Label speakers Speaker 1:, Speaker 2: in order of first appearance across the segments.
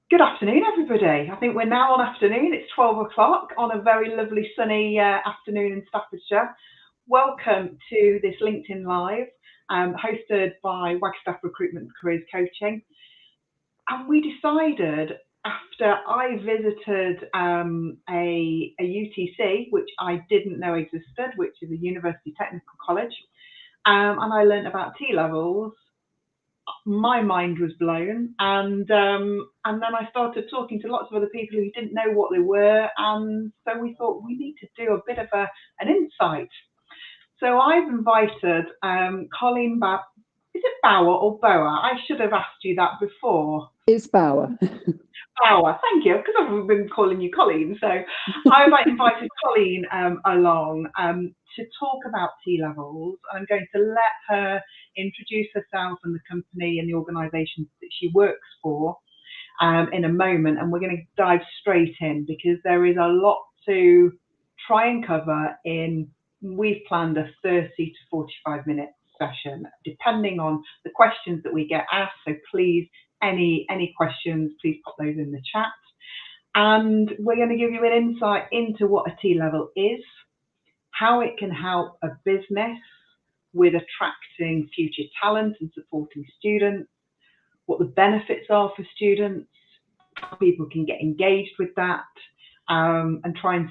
Speaker 1: Good afternoon, everybody. I think we're now on afternoon. It's 12 o'clock on a very lovely sunny afternoon in Staffordshire. Welcome to this LinkedIn Live, hosted by Wagstaff Recruitment Careers Coaching. And we decided, after I visited a UTC, which I didn't know existed, which is a University Technical College, and I learned about T levels, my mind was blown, and then I started talking to lots of other people who didn't know what they were, and so we thought we need to do a bit of an insight. So I've invited Colleen Bauer. Is it Bauer or Bauer? I should have asked you that before.
Speaker 2: It's Bauer.
Speaker 1: Bauer, thank you, because I've been calling you Colleen. So I've invited Colleen along to talk about T levels. I'm going to let her introduce herself and the company and the organisation that she works for in a moment, and we're going to dive straight in because there is a lot to try and cover in. We've planned a 30 to 45 minute session, depending on the questions that we get asked. So please, any questions, please pop those in the chat. And we're going to give you an insight into what a T level is, how it can help a business with attracting future talent and supporting students, what the benefits are for students, how people can get engaged with that, and try and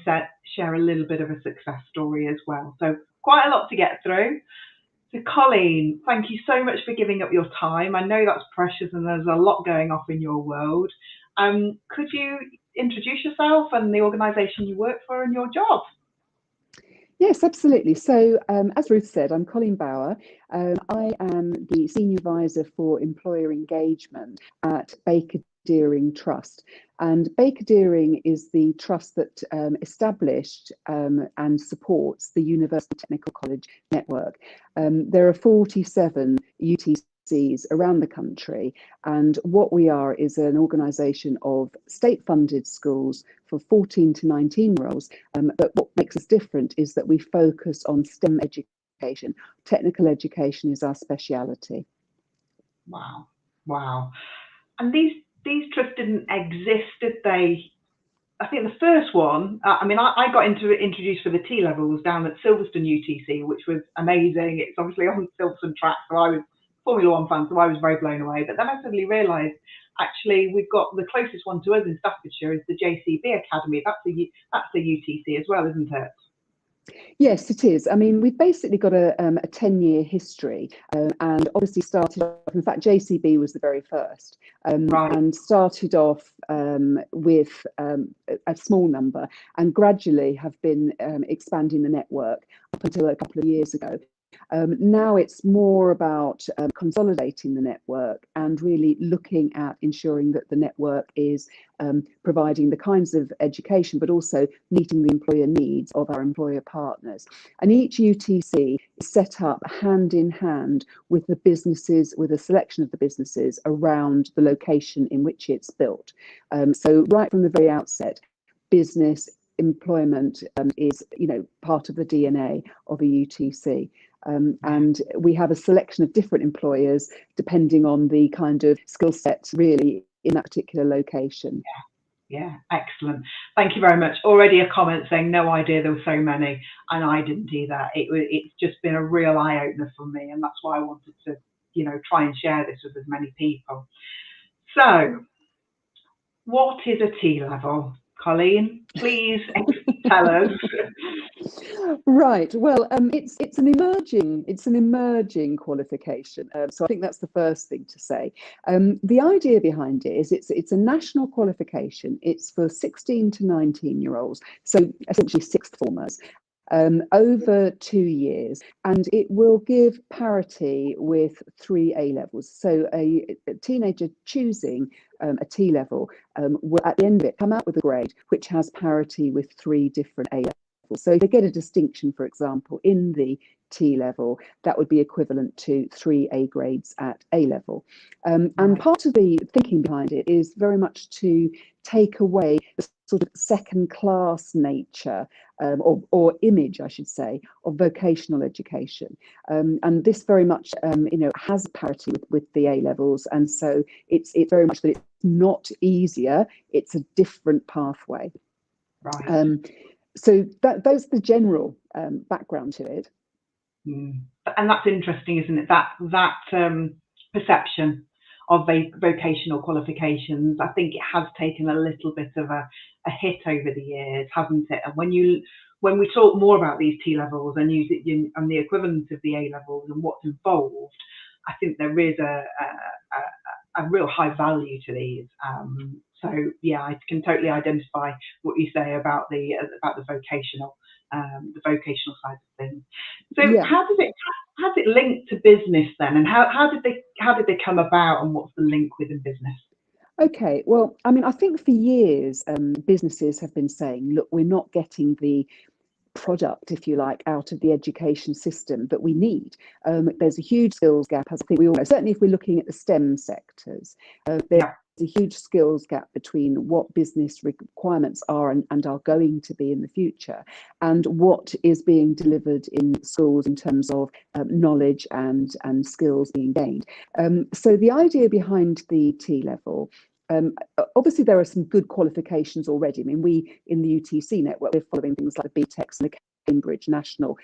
Speaker 1: share a little bit of a success story as well. So quite a lot to get through. So Colleen, thank you so much for giving up your time. I know that's precious and there's a lot going off in your world. Could you introduce yourself and the organisation you work for and your job?
Speaker 2: Yes, absolutely. So as Ruth said, I'm Colleen Bauer. I am the Senior Advisor for Employer Engagement at Baker Deering Trust. And Baker Deering is the trust that established and supports the University Technical College network. There are 47 UTCs around the country, and what we are is an organisation of state-funded schools for 14 to 19-year-olds. But what makes us different is that we focus on STEM education. Technical education is our speciality.
Speaker 1: Wow, wow. And these trusts didn't exist, did they? I think the first one, I got introduced for the T levels down at Silverstone UTC, which was amazing. It's obviously on Silverstone track, so I was Formula One fan, so I was very blown away. But then I suddenly realised, actually, we've got the closest one to us in Staffordshire is the JCB Academy. That's a UTC as well, isn't it?
Speaker 2: Yes, it is. I mean, we've basically got a 10-year history, and obviously started off, in fact, JCB was the very first, and started off with a small number and gradually have been expanding the network up until a couple of years ago. Now it's more about consolidating the network and really looking at ensuring that the network is providing the kinds of education, but also meeting the employer needs of our employer partners. And each UTC is set up hand in hand with the businesses, with a selection of the businesses around the location in which it's built. So right from the very outset, business employment is, part of the DNA of a UTC. And we have a selection of different employers depending on the kind of skill set really in that particular location.
Speaker 1: Yeah, excellent. Thank you very much. Already a comment saying no idea there were so many, and I didn't either. It's just been a real eye opener for me, and that's why I wanted to, try and share this with as many people. So, what is a T level? Colleen, please tell us.
Speaker 2: Right. Well, it's an emerging qualification. So I think that's the first thing to say. The idea behind it is it's a national qualification. It's for 16 to 19-year-olds, so essentially sixth formers. Over 2 years, and it will give parity with 3 A levels. So a teenager choosing a T level will at the end of it come out with a grade which has parity with 3 different A levels. So if they get a distinction, for example, in the T level, that would be equivalent to 3 A grades at A level. And part of the thinking behind it is very much to take away the sort of second-class nature or image, I should say, of vocational education. And this very much, has parity with the A levels, and so it's very much that it's not easier, it's a different pathway.
Speaker 1: Right.
Speaker 2: So that's the general background to it.
Speaker 1: And that's interesting, isn't it? That perception of vocational qualifications, I think it has taken a little bit of a hit over the years, hasn't it? And when we talk more about these T levels and use it and the equivalent of the A levels and what's involved, I think there is a real high value to these. So yeah, I can totally identify what you say about the vocational side of things. So
Speaker 2: Yeah.
Speaker 1: how does it link to business then, and how did they come about, and what's the link within business?
Speaker 2: Okay, well, I mean, I think for years businesses have been saying, look, we're not getting the product, if you like, out of the education system that we need. There's a huge skills gap, as I think we all know. Certainly, if we're looking at the STEM sectors, there's a huge skills gap between what business requirements are and are going to be in the future, and what is being delivered in schools in terms of knowledge and skills being gained. So the idea behind the T level. Obviously, there are some good qualifications already. I mean, we in the UTC network, we're following things like the Btec and the Cambridge national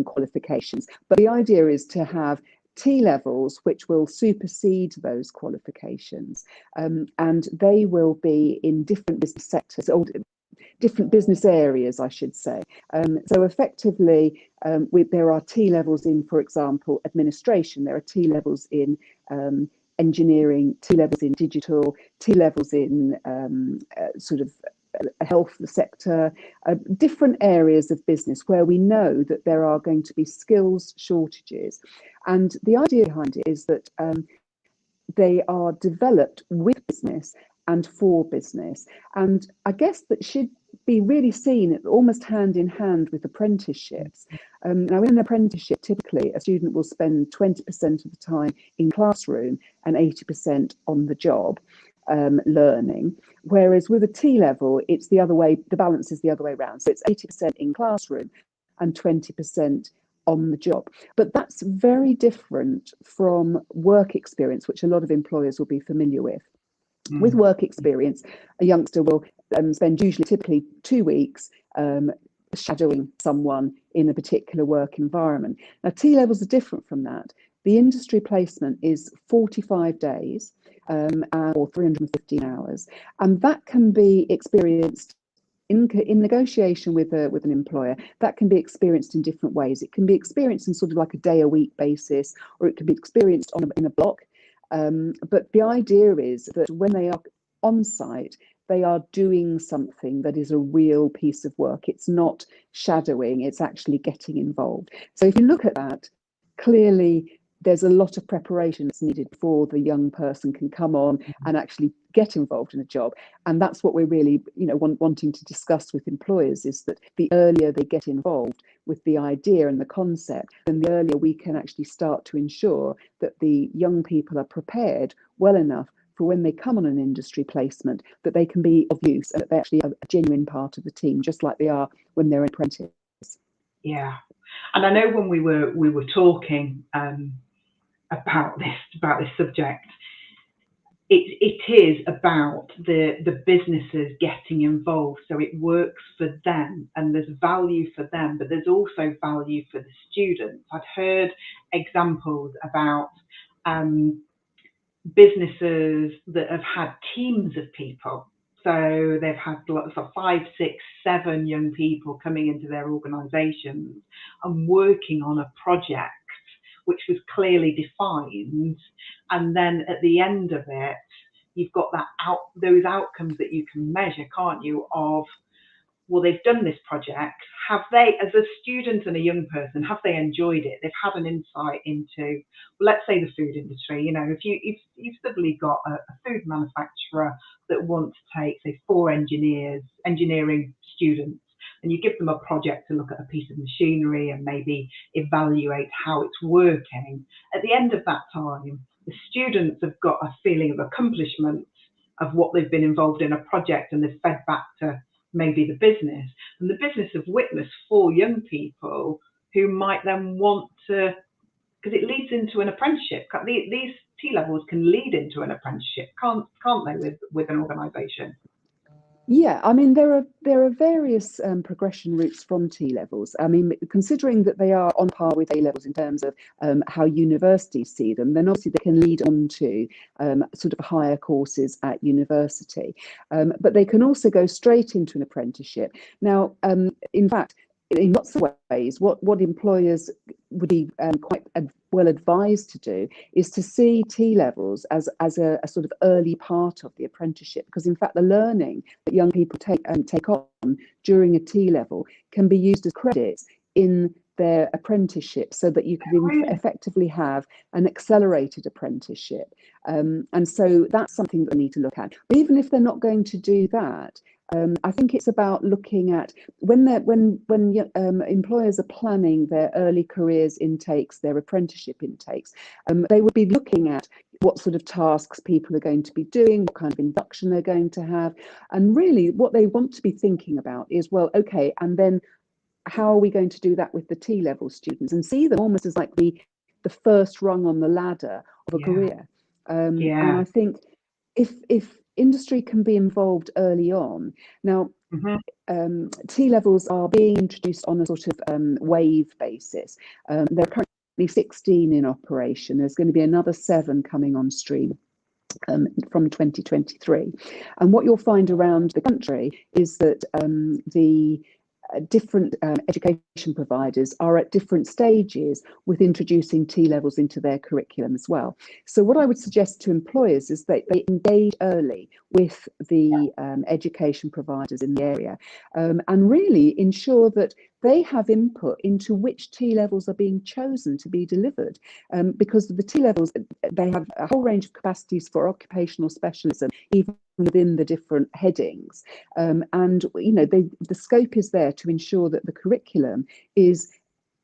Speaker 2: qualifications. But the idea is to have T levels which will supersede those qualifications, and they will be in different business sectors or different business areas, I should say. So effectively, there are T levels in, for example, administration. There are T levels in engineering, T levels in digital, T levels in sort of health sector, different areas of business where we know that there are going to be skills shortages. And the idea behind it is that they are developed with business and for business. And I guess that should be really seen almost hand in hand with apprenticeships. Now, in an apprenticeship, typically a student will spend 20% of the time in classroom and 80% on the job learning. Whereas with a T level, it's the other way, the balance is the other way around. So it's 80% in classroom and 20% on the job. But that's very different from work experience, which a lot of employers will be familiar with. With work experience, a youngster will spend typically 2 weeks shadowing someone in a particular work environment. Now, T levels are different from that. The industry placement is 45 days or 315 hours, and that can be experienced in negotiation with an employer. That can be experienced in different ways. It can be experienced in sort of like a day a week basis, or it can be experienced in a block. But the idea is that when they are on site, they are doing something that is a real piece of work. It's not shadowing, it's actually getting involved. So if you look at that, clearly there's a lot of preparation that's needed before the young person can come on and actually get involved in a job. And that's what we're really, wanting to discuss with employers, is that the earlier they get involved with the idea and the concept, then the earlier we can actually start to ensure that the young people are prepared well enough for when they come on an industry placement, that they can be of use and that they actually are a genuine part of the team, just like they are when they're an apprentice.
Speaker 1: Yeah, and I know when we were talking about this subject, it is about the businesses getting involved, so it works for them and there's value for them, but there's also value for the students. I've heard examples about businesses that have had teams of people. So they've had lots of 5, 6, 7 young people coming into their organisations and working on a project which was clearly defined. And then at the end of it, you've got those outcomes that you can measure, can't you, of, well, they've done this project. Have they, as a student and a young person, have they enjoyed it? They've had an insight into, well, let's say the food industry. If you've suddenly got a food manufacturer that wants to take, say, 4 engineering students, and you give them a project to look at a piece of machinery and maybe evaluate how it's working. At the end of that time, the students have got a feeling of accomplishment of what they've been involved in a project, and they've fed back to maybe the business, and the business have witnessed 4 young people who might then want to, because it leads into an apprenticeship. These T levels can lead into an apprenticeship, can't they, with an organisation?
Speaker 2: Yeah, I mean there are various progression routes from T levels. I mean, considering that they are on par with A levels in terms of how universities see them, then obviously they can lead on to sort of higher courses at university, but they can also go straight into an apprenticeship. Now, in fact, in lots of ways, what employers would be quite well advised to do is to see T levels as a sort of early part of the apprenticeship, because in fact the learning that young people take on during a T level can be used as credits in their apprenticeship, so that you can effectively have an accelerated apprenticeship. And so that's something that we need to look at. But even if they're not going to do that, I think it's about looking at when employers are planning their early careers intakes, their apprenticeship intakes, they would be looking at what sort of tasks people are going to be doing, what kind of induction they're going to have, and really what they want to be thinking about is, well, okay, and then how are we going to do that with the T level students, and see them almost as like the first rung on the ladder of a career. And I think if industry can be involved early on. Now, T levels are being introduced on a sort of wave basis. There are currently 16 in operation. There's going to be another 7 coming on stream from 2023. And what you'll find around the country is that the different education providers are at different stages with introducing T levels into their curriculum as well. So what I would suggest to employers is that they engage early with the education providers in the area, and really ensure that they have input into which T levels are being chosen to be delivered, because the T levels, they have a whole range of capacities for occupational specialism, even within the different headings, and you know, the scope is there to ensure that the curriculum is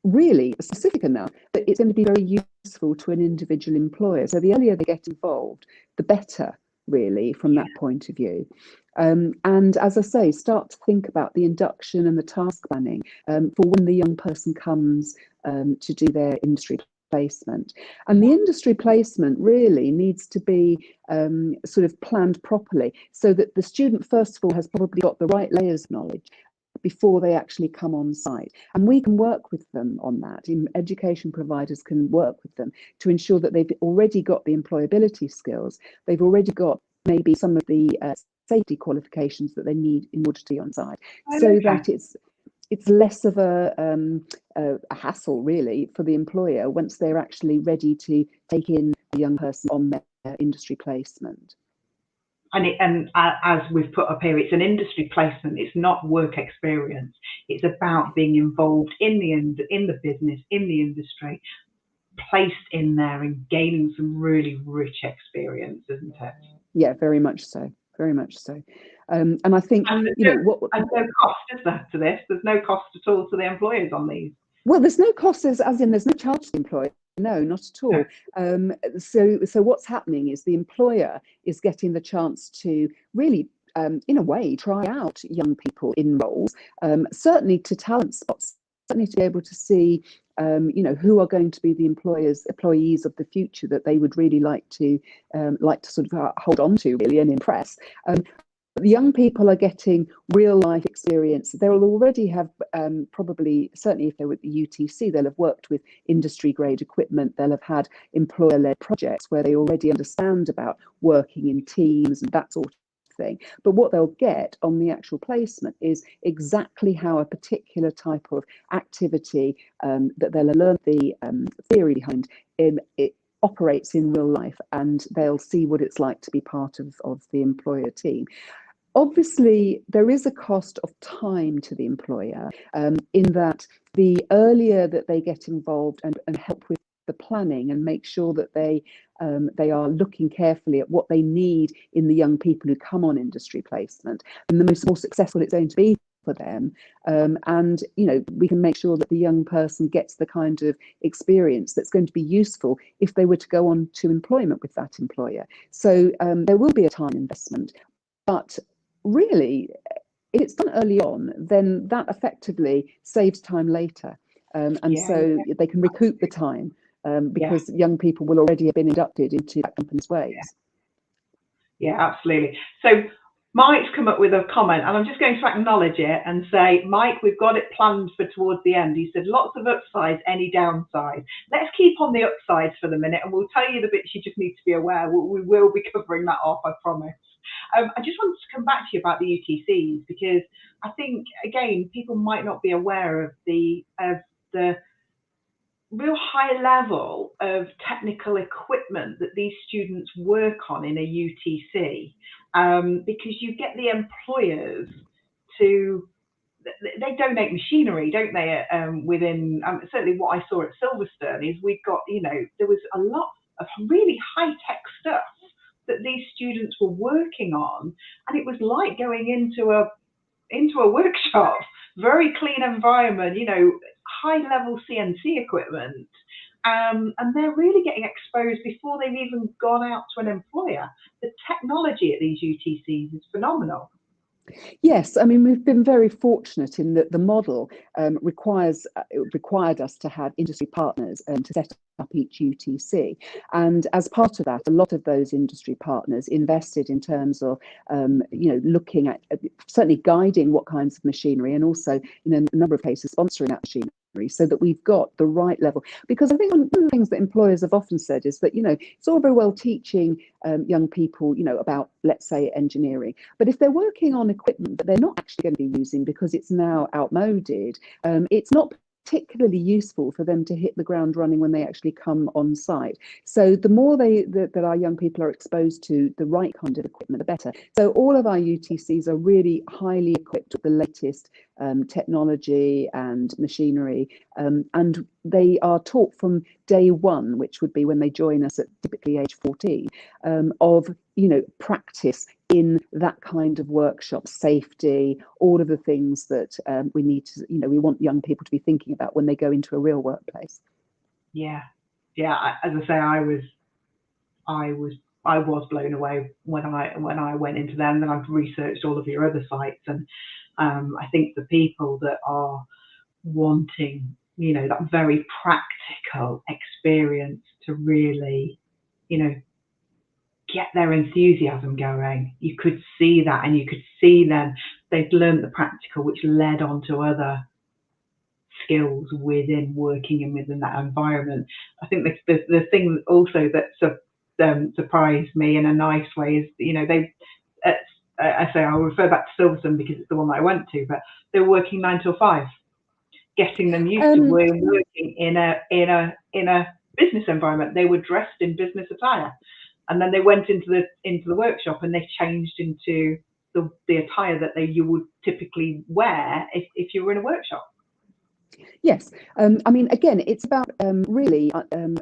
Speaker 2: really specific enough that it's going to be very useful to an individual employer. So the earlier they get involved, the better, really, from that point of view. And as I say, start to think about the induction and the task planning for when the young person comes to do their industry placement. And the industry placement really needs to be sort of planned properly, so that the student, first of all, has probably got the right layers of knowledge before they actually come on site. And we can work with them on that. Education providers can work with them to ensure that they've already got the employability skills, they've already got maybe some of the safety qualifications that they need in order to be on site, so that it's less of a hassle, really, for the employer once they're actually ready to take in a young person on their industry placement.
Speaker 1: And as we've put up here, it's an industry placement. It's not work experience. It's about being involved in the business, in the industry, placed in there and gaining some really rich experience, isn't it?
Speaker 2: Yeah, very much so. Very much so. And I think,
Speaker 1: and
Speaker 2: you know,
Speaker 1: and no cost, is there, to this? There's no cost at all to the employers on these.
Speaker 2: Well, there's no cost, as in there's no charge to the employer. No, not at all. So what's happening is the employer is getting the chance to really, in a way, try out young people in roles, certainly to talent spots, certainly to be able to see, you know, who are going to be the employees of the future that they would really like to sort of hold on to, really, and impress. The young people are getting real life experience. They'll already have probably, certainly if they're with the UTC, they'll have worked with industry grade equipment. They'll have had employer led projects where they already understand about working in teams and that sort of thing. But what they'll get on the actual placement is exactly how a particular type of activity that they'll learn the theory behind it operates in real life, and they'll see what it's like to be part of the employer team. Obviously, there is a cost of time to the employer, in that the earlier that they get involved and help with the planning and make sure that they are looking carefully at what they need in the young people who come on industry placement, and the more successful it's going to be for them. And you know, we can make sure that the young person gets the kind of experience that's going to be useful if they were to go on to employment with that employer. So there will be a time investment, but really, if it's done early on, then that effectively saves time later, and so they can recoup the time because young people will already have been inducted into that company's ways.
Speaker 1: Yeah, absolutely. So Mike's come up with a comment, and I'm just going to acknowledge it and say, Mike, we've got it planned for towards the end. He said, lots of upsides, any downsides. Let's keep on the upsides for the minute, and we'll tell you the bits you just need to be aware. We will be covering that off, I promise. I just wanted to come back to you about the UTCs, because I think, again, people might not be aware of the real high level of technical equipment that these students work on in a UTC, because you get the employers to, they donate machinery, don't they? Within certainly what I saw at Silverstone is we've got, there was a lot of really high tech stuff that these students were working on, and it was like going into a workshop, very clean environment, high level CNC equipment, and they're really getting exposed before they've even gone out to an employer. The technology at these UTCs is phenomenal.
Speaker 2: Yes, I mean, we've been very fortunate in that the model required us to have industry partners to set up each UTC. And as part of that, a lot of those industry partners invested in terms of, looking at, certainly guiding what kinds of machinery, and also, in a number of cases, sponsoring that machinery, so that we've got the right level. Because I think one of the things that employers have often said is that, it's all very well teaching young people, about, let's say, engineering, but if they're working on equipment that they're not actually going to be using because it's now outmoded, it's not particularly useful for them to hit the ground running when they actually come on site. So the more that our young people are exposed to the right kind of equipment, the better. So all of our UTCs are really highly equipped with the latest technology and machinery, and they are taught from day one, which would be when they join us at typically age 14, of practice in that kind of workshop, safety, all of the things that we need to, we want young people to be thinking about when they go into a real workplace.
Speaker 1: Yeah. As I say, I was blown away when I went into them, and I've researched all of your other sites, and I think the people that are wanting, that very practical experience to really, get their enthusiasm going. You could see that, and you could see them. They've learned the practical, which led on to other skills within working and within that environment. I think the thing also that surprised me in a nice way is, I say I'll refer back to Silverstone because it's the one that I went to, but they were working 9 till 5, getting them used to working in a business environment. They were dressed in business attire. And then they went into the workshop, and they changed into the attire that you would typically wear if you were in a workshop.
Speaker 2: Yes, I mean, again, it's about really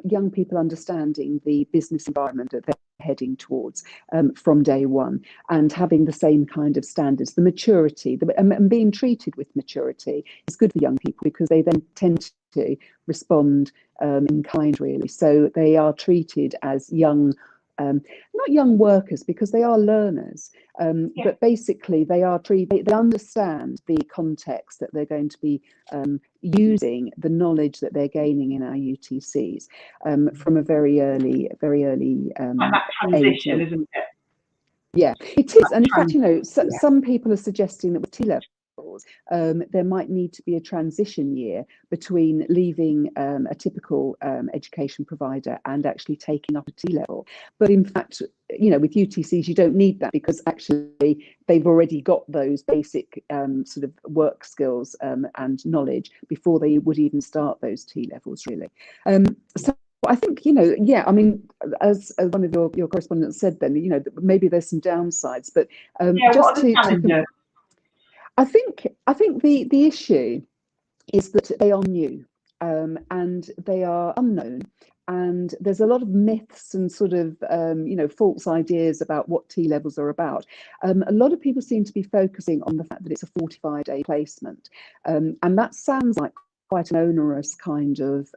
Speaker 2: young people understanding the business environment that they're heading towards from day one, and having the same kind of standards, the maturity, and being treated with maturity is good for young people, because they then tend to respond in kind, really. So they are treated as young, not young workers, because they are learners, but basically they understand the context that they're going to be using the knowledge that they're gaining in our UTCs from a very early
Speaker 1: and that transition,
Speaker 2: age.
Speaker 1: isn't it?
Speaker 2: Yeah, it is. And in fact, some people are suggesting that with T levels, there might need to be a transition year between leaving a typical education provider and actually taking up a T level. But in fact, with UTCs, you don't need that, because actually they've already got those basic sort of work skills and knowledge before they would even start those T levels, really. So I think, I mean, as one of your correspondents said, then, maybe there's some downsides, but just to I think the issue is that they are new, and they are unknown, and there's a lot of myths and sort of false ideas about what T levels are about. A lot of people seem to be focusing on the fact that it's a 45-day placement, and that sounds like quite an onerous kind of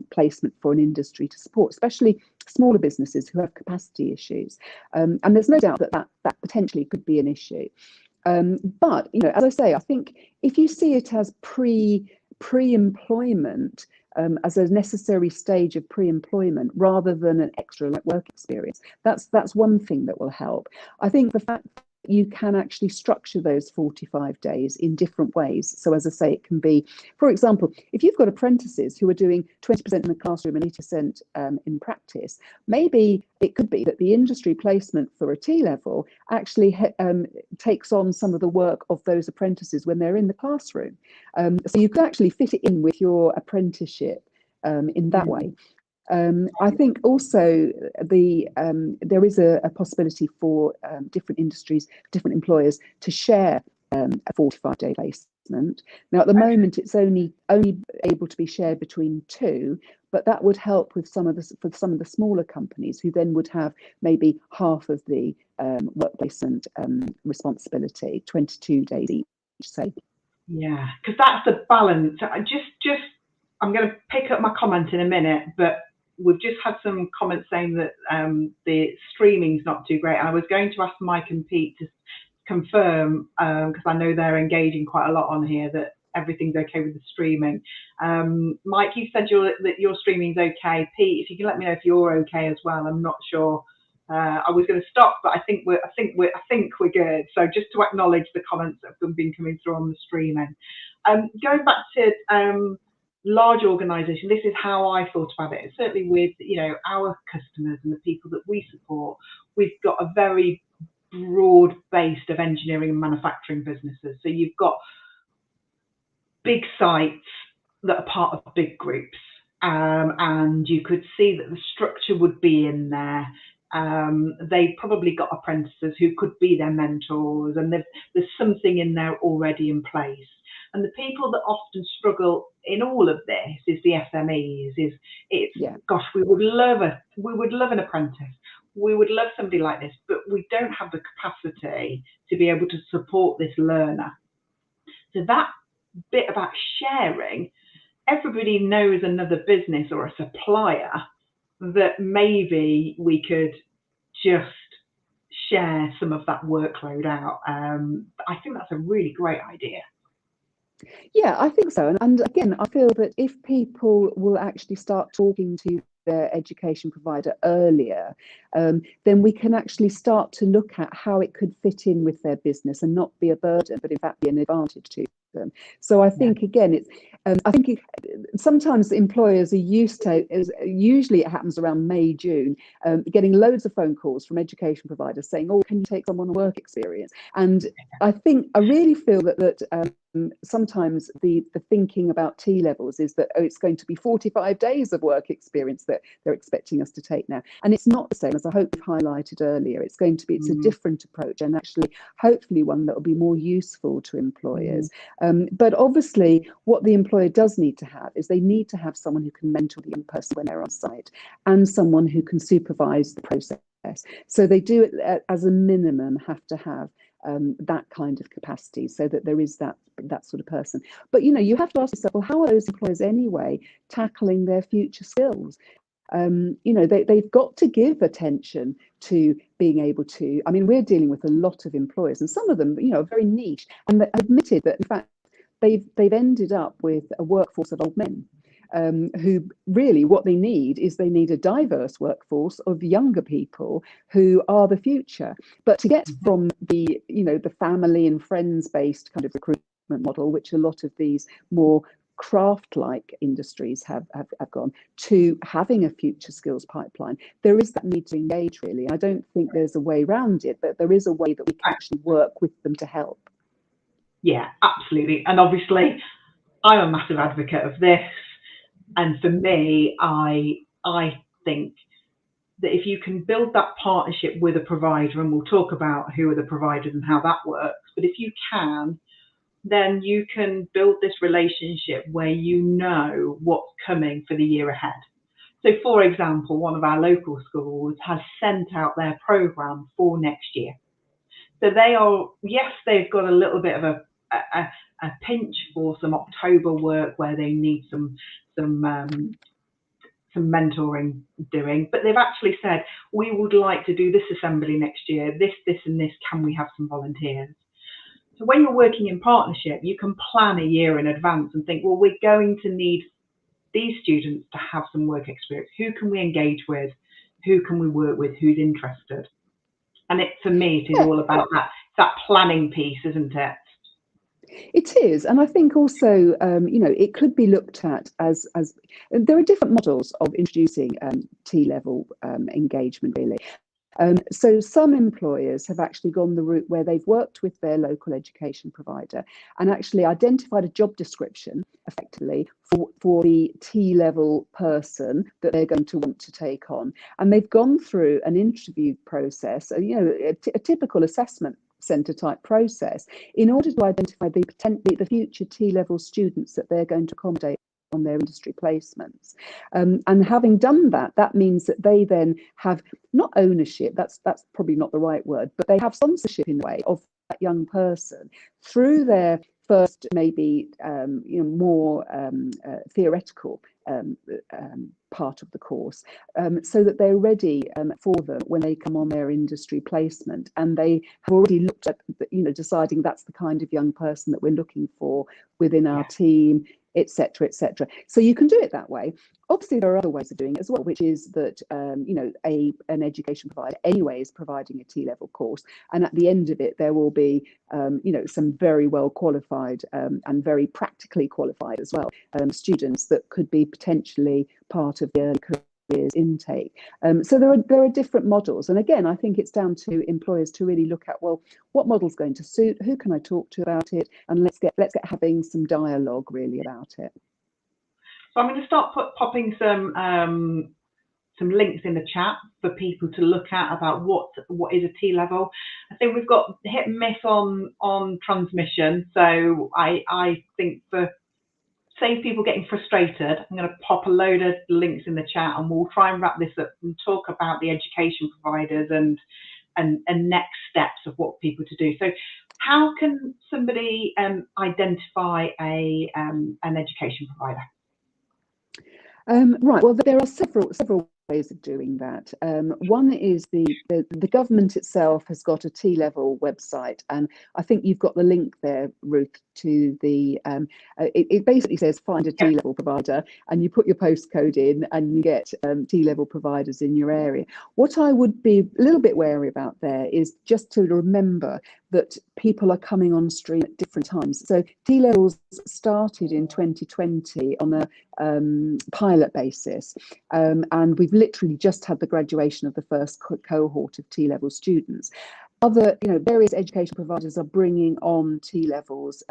Speaker 2: placement for an industry to support, especially smaller businesses who have capacity issues. And there's no doubt that potentially could be an issue. But as I say, I think if you see it as pre-employment as a necessary stage of pre-employment rather than an extra work experience. That's one thing that will help. I think the fact that you can actually structure those 45 days in different ways. So as I say, it can be, for example, if you've got apprentices who are doing 20% in the classroom and 80% in practice, maybe it could be that the industry placement for a T level actually takes on some of the work of those apprentices when they're in the classroom. So you could actually fit it in with your apprenticeship in that way. I think also there is a possibility for different industries, different employers to share a 45-day placement. Now, at the moment, it's only able to be shared between two, but that would help with some of the smaller companies who then would have maybe half of the work placement responsibility, 22 days each, say.
Speaker 1: Yeah, because that's the balance. I'm going to pick up my comment in a minute, but we've just had some comments saying that the streaming's not too great. I was going to ask Mike and Pete to confirm, because I know they're engaging quite a lot on here, that everything's okay with the streaming. Mike, you said that your streaming's okay. Pete, if you can let me know if you're okay as well. I'm not sure. I was going to stop, but I think we're good. So just to acknowledge the comments that have been coming through on the streaming. Going back to large organisation, this is how I thought about it. Certainly with our customers and the people that we support, we've got a very broad base of engineering and manufacturing businesses. So you've got big sites that are part of big groups, and you could see that the structure would be in there. They probably got apprentices who could be their mentors, and there's something in there already in place. And the people that often struggle in all of this is the SMEs. Gosh, we would love an apprentice. We would love somebody like this, but we don't have the capacity to be able to support this learner. So that bit about sharing, everybody knows another business or a supplier that maybe we could just share some of that workload out. I think that's a really great idea.
Speaker 2: Yeah, I think so. And again, I feel that if people will actually start talking to their education provider earlier, then we can actually start to look at how it could fit in with their business and not be a burden, but in fact be an advantage to them. So I think, again, sometimes employers are used to, usually it happens around May, June, getting loads of phone calls from education providers saying, oh, can you take someone on work experience? And I really feel that sometimes the thinking about T levels is that it's going to be 45 days of work experience that they're expecting us to take now, and it's not the same. As I hope we've highlighted earlier, it's a different approach, and actually hopefully one that will be more useful to employers. But obviously what the employer does need to have is they need to have someone who can mentor the young person when they're on site, and someone who can supervise the process. So they do, as a minimum, have to have that kind of capacity, so that there is that sort of person. But you have to ask yourself, well, how are those employers anyway tackling their future skills? They've got to give attention to being able to. I mean, we're dealing with a lot of employers, and some of them, are very niche, and they admitted that in fact they've ended up with a workforce of old men. Who really what they need is they need a diverse workforce of younger people who are the future. But to get from the family and friends based kind of recruitment model, which a lot of these more craft-like industries have gone, to having a future skills pipeline, there is that need to engage, really. I don't think there's a way around it, but there is a way that we can actually work with them to help.
Speaker 1: Yeah, absolutely. And obviously I'm a massive advocate of this. And for me, I think that if you can build that partnership with a provider, and we'll talk about who are the providers and how that works, but if you can, then you can build this relationship where you know what's coming for the year ahead. So, for example, one of our local schools has sent out their programme for next year. So they've got a little bit of a pinch for some October work where they need some mentoring doing, but they've actually said, we would like to do this assembly next year, this and this, can we have some volunteers? So when you're working in partnership, you can plan a year in advance and think, well, we're going to need these students to have some work experience. Who can we engage with? Who can we work with? Who's interested? And for me, it is all about that planning piece, isn't it?
Speaker 2: It is, and I think also, it could be looked at as there are different models of introducing T-level engagement, really. So some employers have actually gone the route where they've worked with their local education provider and actually identified a job description effectively for the T-level person that they're going to want to take on. And they've gone through an interview process, a typical assessment centre type process in order to identify the future T-level students that they're going to accommodate on their industry placements. And having done that, that means that they then have not ownership, that's probably not the right word, but they have sponsorship in a way of that young person through their first maybe more theoretical part of the course, so that they're ready for them when they come on their industry placement, and they have already looked at deciding that's the kind of young person that we're looking for within our team, etc., etc. So you can do it that way. Obviously, there are other ways of doing it as well, which is that an education provider anyway is providing a T-level course, and at the end of it, there will be some very well qualified and very practically qualified as well students that could be potentially part of the early careers intake. So there are different models, and again, I think it's down to employers to really look at, well, what model's going to suit, who can I talk to about it, and let's get having some dialogue really about it.
Speaker 1: So I'm going to start popping some links in the chat for people to look at about what is a T-level. I think we've got hit and miss on transmission. So I think for save people getting frustrated, I'm going to pop a load of links in the chat, and we'll try and wrap this up and talk about the education providers and next steps of what people to do. So how can somebody identify an education provider?
Speaker 2: Right. Well, there are several ways of doing that. One is the government itself has got a T-level website, and I think you've got the link there, Ruth, to the it basically says find a T-level provider, and you put your postcode in and you get T-level providers in your area. What I would be a little bit wary about there is just to remember that people are coming on stream at different times. So T-levels started in 2020 on a pilot basis, and we've literally just had the graduation of the first cohort of T-level students. Other, various education providers are bringing on T-levels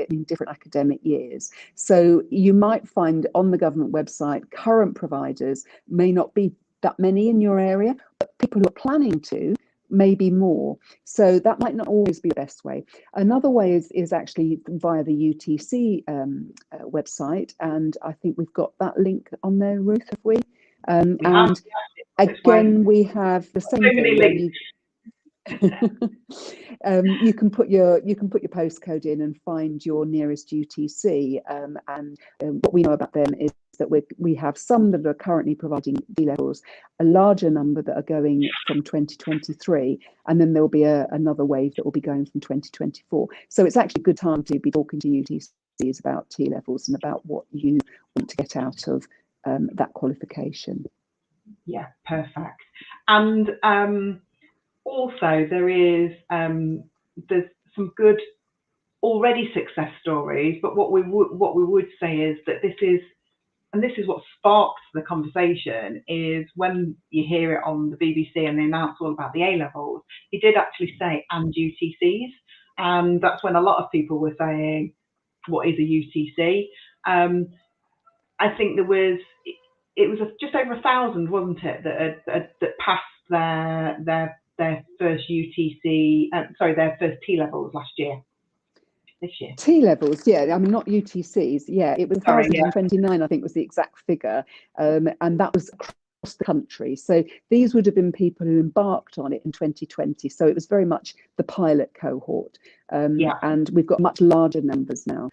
Speaker 2: in different academic years. So you might find on the government website, current providers may not be that many in your area, but people who are planning to maybe more. So that might not always be the best way. Another way is actually via the UTC website, and I think we've got that link on there, Ruth, have we? And again, we have the same thing. You can put your postcode in and find your nearest UTC, and what we know about them is that we have some that are currently providing T-levels, a larger number that are going from 2023, and then there will be another wave that will be going from 2024. So it's actually a good time to be talking to UTCs about T-levels and about what you want to get out of that qualification.
Speaker 1: Yeah, perfect. And also there's some good already success stories, but what we would say is that this is what sparks the conversation, is when you hear it on the BBC and they announce all about the A-levels, he did actually say and UTCs, and that's when a lot of people were saying, what is a UTC? I think it was just over 1,000, wasn't it, that passed their first UTC, their first T-levels last year. This year.
Speaker 2: T-levels, yeah, I mean, not UTCs, yeah, it was 1,029, I think was the exact figure, and that was across the country. So these would have been people who embarked on it in 2020, so it was very much the pilot cohort, and we've got much larger numbers now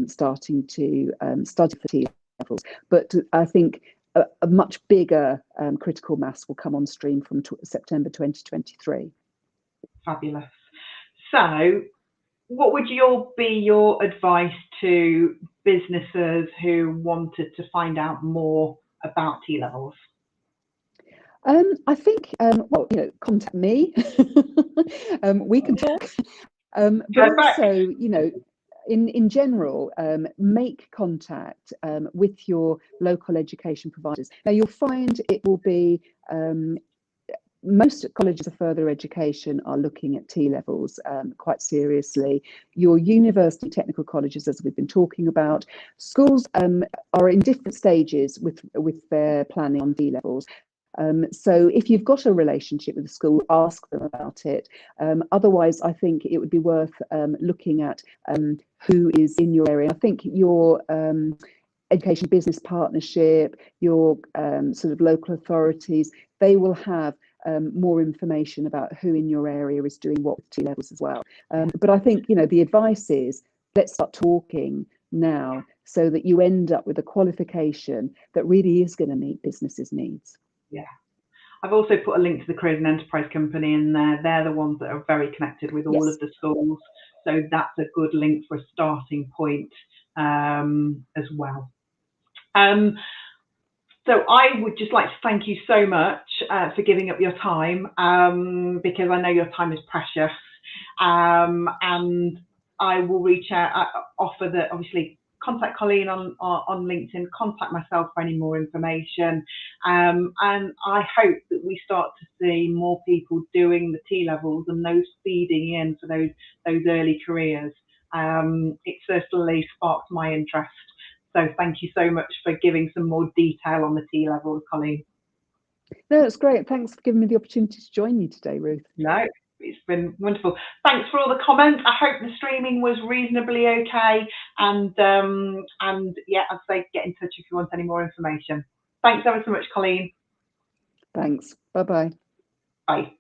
Speaker 2: starting to study for T-levels, but I think a much bigger critical mass will come on stream from September 2023.
Speaker 1: Fabulous. So what would be your advice to businesses who wanted to find out more about T levels?
Speaker 2: I think, well, contact me. We can talk. But also, in general, make contact with your local education providers. Now, you'll find it will be most colleges of further education are looking at T levels quite seriously. Your university technical colleges, as we've been talking about, schools are in different stages with their planning on T levels. So if you've got a relationship with the school, ask them about it. Otherwise, I think it would be worth looking at who is in your area. I think your education business partnership, your sort of local authorities, they will have more information about who in your area is doing what with T levels as well. But I think, the advice is, let's start talking now so that you end up with a qualification that really is going to meet businesses' needs.
Speaker 1: Yeah. I've also put a link to the Careers and Enterprise Company in there. They're the ones that are very connected with all of the schools. So that's a good link for a starting point as well. So I would just like to thank you so much for giving up your time, because I know your time is precious. And I will reach out, offer that obviously contact Colleen on LinkedIn, contact myself for any more information. And I hope that we start to see more people doing the T levels and those feeding in for those early careers. It certainly sparked my interest. So thank you so much for giving some more detail on the T levels, Colleen.
Speaker 2: No, it's great. Thanks for giving me the opportunity to join you today, Ruth.
Speaker 1: No, it's been wonderful. Thanks for all the comments. I hope the streaming was reasonably okay. And yeah, I'd say get in touch if you want any more information. Thanks ever so much, Colleen.
Speaker 2: Thanks. Bye-bye.
Speaker 1: Bye.